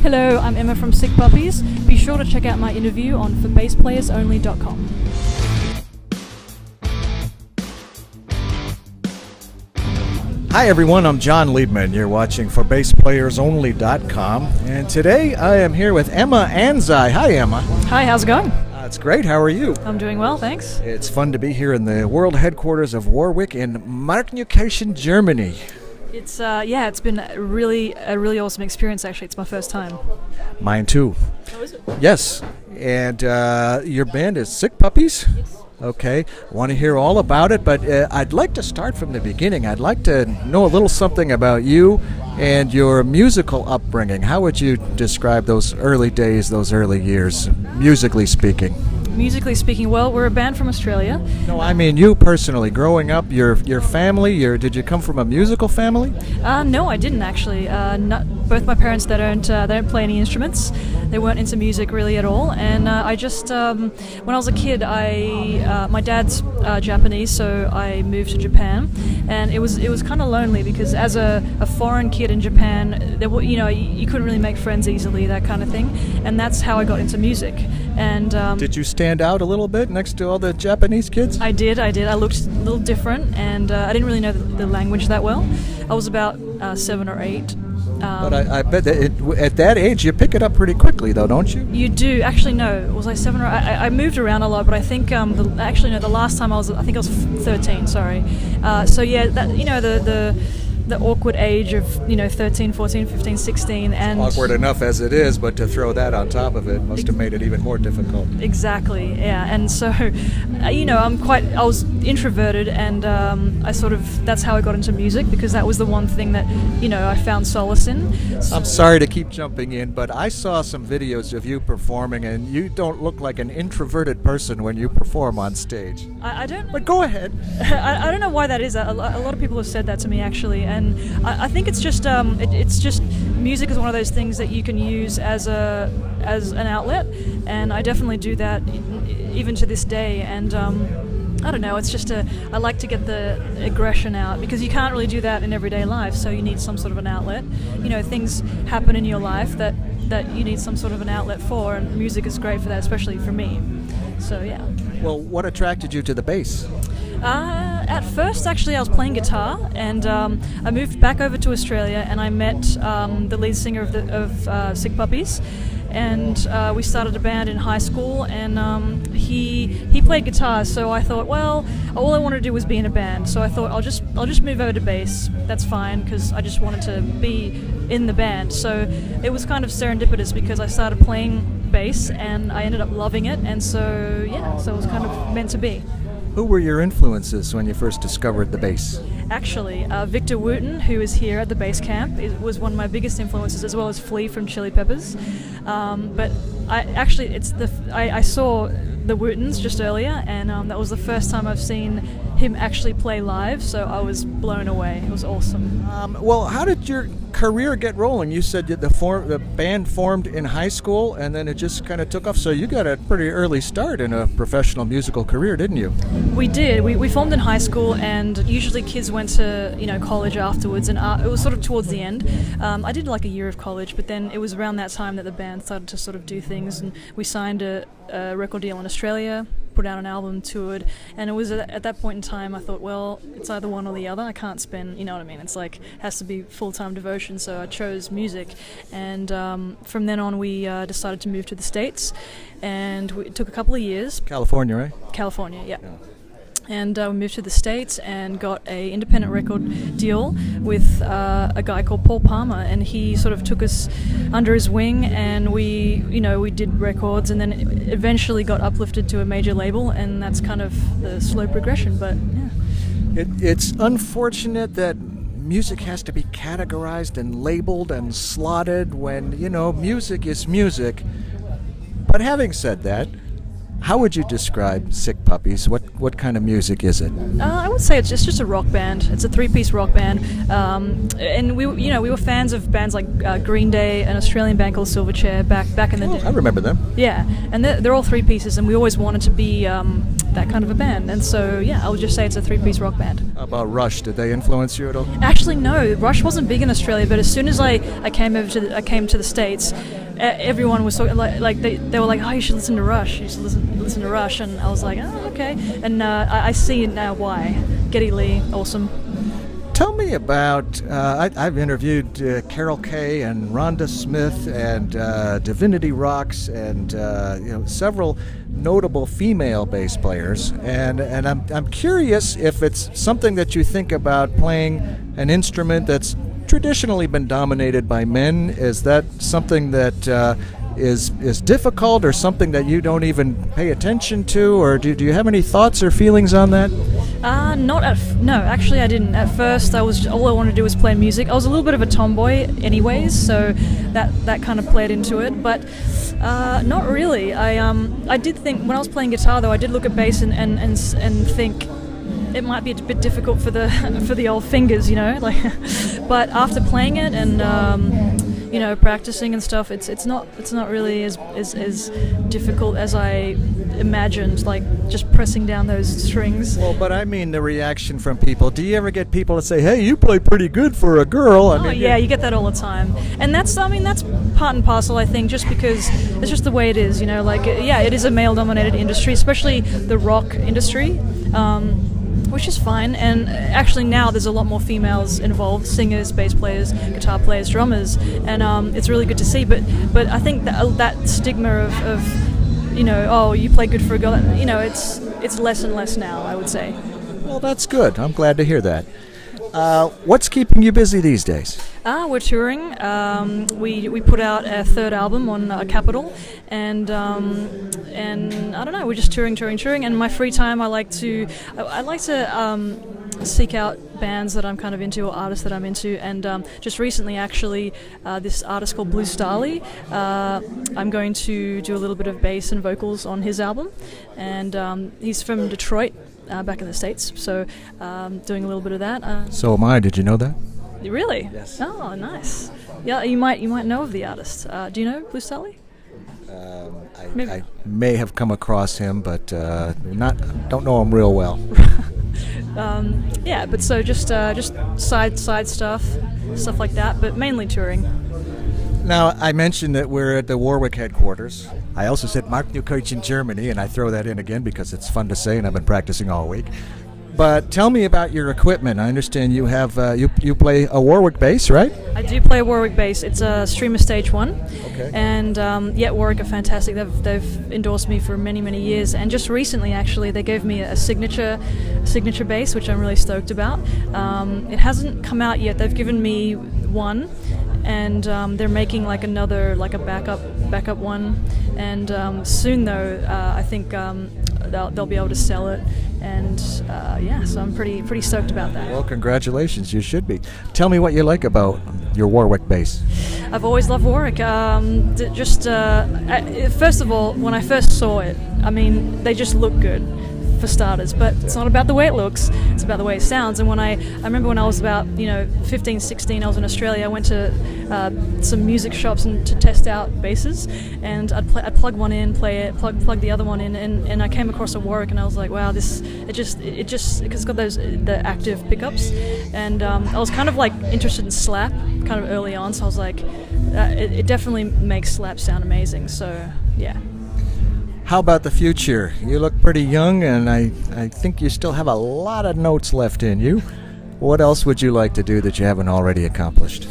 Hello, I'm Emma from Sick Puppies. Be sure to check out my interview on forbassplayersonly.com. Hi everyone, I'm John Liebman. You're watching forbassplayersonly.com, and today I am here with Emma Anzai. Hi Emma. Hi, how's it going? It's great. How are you? I'm doing well, thanks. It's fun to be here in the world headquarters of Warwick in Markneukirchen, Germany. It's it's been a really awesome experience. Actually, it's my first time. Mine too. Oh, is it? Yes. And your band is Sick Puppies? Yes. Okay. I want to hear all about it, but I'd like to start from the beginning. I'd like to know a little something about you and your musical upbringing. How would you describe those early days, those early years, musically speaking? Musically speaking, well, we're a band from Australia. No, I mean you personally. Growing up, your family. Did you come from a musical family? No, I didn't actually. Both my parents they don't play any instruments. They weren't into music really at all. And I just when I was a kid, my dad's Japanese, so I moved to Japan, and it was kind of lonely because as a foreign kid in Japan, you couldn't really make friends easily, that kind of thing. And that's how I got into music. And did you stand out a little bit next to all the Japanese kids? I did. I looked a little different, and I didn't really know the language that well. I was about 7 or 8. But I bet that at that age you pick it up pretty quickly, though, don't you? You do. Actually, no. Was I 7 or 8? I moved around a lot, but I think the last time I was 13. Sorry. So yeah, the awkward age of 13, 14, 15, 16, and awkward enough as it is, but to throw that on top of it must have made it even more difficult. Exactly, yeah. And so I was introverted, and that's how I got into music, because that was the one thing that I found solace in. So, I'm sorry to keep jumping in, but I saw some videos of you performing, and you don't look like an introverted person when you perform on stage. I don't know. But go ahead. I don't know why that is. A lot of people have said that to me, actually, and I think it's just music is one of those things that you can use as an outlet, and I definitely do that even to this day. And I don't know, it's just I like to get the aggression out, because you can't really do that in everyday life, so you need some sort of an outlet. Things happen in your life that you need some sort of an outlet for, and music is great for that, especially for me. So yeah. Well, what attracted you to the bass? At first, actually, I was playing guitar, and I moved back over to Australia, and I met the lead singer of Sick Puppies, and we started a band in high school, and he played guitar, so I thought, well, all I wanted to do was be in a band, so I thought I'll just move over to bass. That's fine, because I just wanted to be in the band. So it was kind of serendipitous, because I started playing bass, and I ended up loving it, and so yeah, so it was kind of meant to be. Who were your influences when you first discovered the bass? Actually, Victor Wooten, who is here at the bass camp, was one of my biggest influences, as well as Flea from Chili Peppers. But I saw the Wootens just earlier, and that was the first time I've seen him actually play live, so I was blown away. It was awesome. Well, how did your career get rolling? You said the band formed in high school, and then it just kind of took off, so you got a pretty early start in a professional musical career, didn't you? We did. We formed in high school, and usually kids went to college afterwards, and it was sort of towards the end. I did like a year of college, but then it was around that time that the band started to sort of do things, and we signed a record deal in Australia, put out an album, toured, and it was at that point in time I thought, well, it's either one or the other. I can't spend, you know what I mean, it's like, it has to be full-time devotion, so I chose music. And from then on we decided to move to the States, and it took a couple of years. California, right? California, yeah. And we moved to the States and got a independent record deal with a guy called Paul Palmer, and he sort of took us under his wing, and we did records, and then eventually got uplifted to a major label, and that's kind of the slow progression. But yeah, it's unfortunate that music has to be categorized and labeled and slotted when music is music. But having said that, how would you describe Sick Puppies? What kind of music is it? I would say it's just a rock band. It's a 3-piece rock band, and we were fans of bands like Green Day, an Australian band called Silverchair back in the day. I remember them. Yeah, and they're all 3 pieces, and we always wanted to be that kind of a band. And so yeah, I would just say it's a three-piece rock band. How about Rush? Did they influence you at all? Actually, no. Rush wasn't big in Australia, but as soon as I came to the States, everyone was talking they were like, oh, you should listen to Rush. You should listen to Rush, and I was like, oh, okay. And I see now why. Geddy Lee, awesome. Tell me about, I've interviewed Carol Kay and Rhonda Smith and Divinity Rocks and several notable female bass players, and I'm curious if it's something that you think about playing an instrument that's traditionally been dominated by men. Is that something that is difficult, or something that you don't even pay attention to, or do you have any thoughts or feelings on that? No, actually I didn't. At first all I wanted to do was play music. I was a little bit of a tomboy anyways, so that kind of played into it, but not really. I did think, when I was playing guitar though, I did look at bass and think it might be a bit difficult for the old fingers, but after playing it and practicing and stuff, it's not really as difficult as I imagined, like just pressing down those strings. Well, but I mean the reaction from people. Do you ever get people that say, "Hey, you play pretty good for a girl"? Yeah, you get that all the time, and that's part and parcel. I think just because it's just the way it is, it is a male-dominated industry, especially the rock industry. Which is fine, and actually now there's a lot more females involved, singers, bass players, guitar players, drummers, and it's really good to see, but I think that stigma of oh, you play good for a girl, it's less and less now, I would say. Well, that's good. I'm glad to hear that. What's keeping you busy these days? We're touring. We put out a third album on Capitol, and I don't know. We're just touring. And my free time, I like to seek out bands that I'm kind of into, or artists that I'm into. And just recently, actually, this artist called Blue Starley, I'm going to do a little bit of bass and vocals on his album, and he's from Detroit. Back in the States, so doing a little bit of that. So am I. Did you know that? Really? Yes. Oh, nice. Yeah, you might know of the artist. Do you know Blue Starley? I may have come across him, but don't know him real well. Yeah, but so just side stuff like that, but mainly touring. Now, I mentioned that we're at the Warwick headquarters. I also said Markneukirch in Germany, and I throw that in again because it's fun to say, and I've been practicing all week. But tell me about your equipment. I understand you have you play a Warwick bass, right? I do play a Warwick bass. It's a Streamer Stage 1. Okay. And Warwick are fantastic. They've endorsed me for many years. And just recently, actually, they gave me a signature bass, which I'm really stoked about. It hasn't come out yet. They've given me one, and they're making another a backup one. And soon though, I think they'll be able to sell it. And so I'm pretty stoked about that. Well, congratulations. You should be. Tell me what you like about your Warwick bass. I've always loved Warwick. First of all, when I first saw it, they just look good, for starters, but it's not about the way it looks, it's about the way it sounds. And I remember when I was about 15, 16, I was in Australia. I went to some music shops to test out basses, and I'd plug one in, play it, plug the other one in, and I came across a Warwick, and I was like, wow, it just because it's got the active pickups, and I was kind of interested in slap kind of early on, so I was like, it definitely makes slap sound amazing. So yeah. How about the future? You look pretty young, and I think you still have a lot of notes left in you. What else would you like to do that you haven't already accomplished?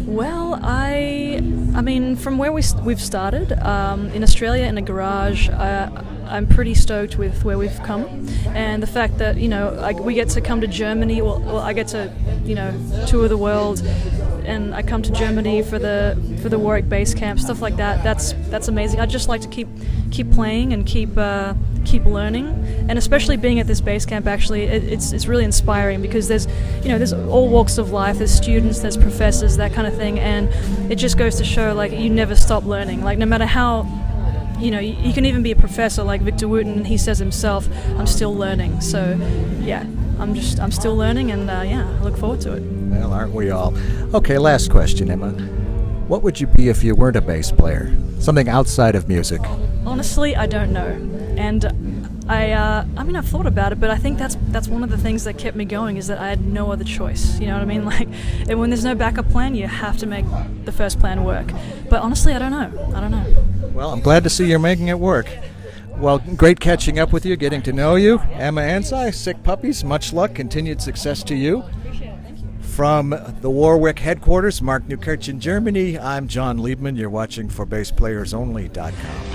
Well, I mean, from where we've started in Australia in a garage, I'm pretty stoked with where we've come, and the fact that we get to come to Germany. Well, I get to tour the world, and I come to Germany for the Warwick Bass Camp, stuff like that. That's amazing. I'd just like to keep playing and keep learning, and especially being at this bass camp. Actually, it's really inspiring because there's all walks of life. There's students, there's professors, that kind of thing, and it just goes to show you never stop learning. No matter how. You can even be a professor like Victor Wooten, and he says himself, I'm still learning. So, yeah, I'm still learning, and I look forward to it. Well, aren't we all? Okay, last question, Emma. What would you be if you weren't a bass player? Something outside of music? Honestly, I don't know. And I mean, I've thought about it, but I think that's one of the things that kept me going, is that I had no other choice. You know what I mean? Like, and when there's no backup plan, you have to make the first plan work. But honestly, I don't know. Well, I'm glad to see you're making it work. Well, great catching up with you, getting to know you. Emma Anzai, Sick Puppies, much luck, continued success to you. Appreciate it. Thank you. From the Warwick headquarters, Mark Newkirch in Germany, I'm John Liebman. You're watching for BassPlayersOnly.com.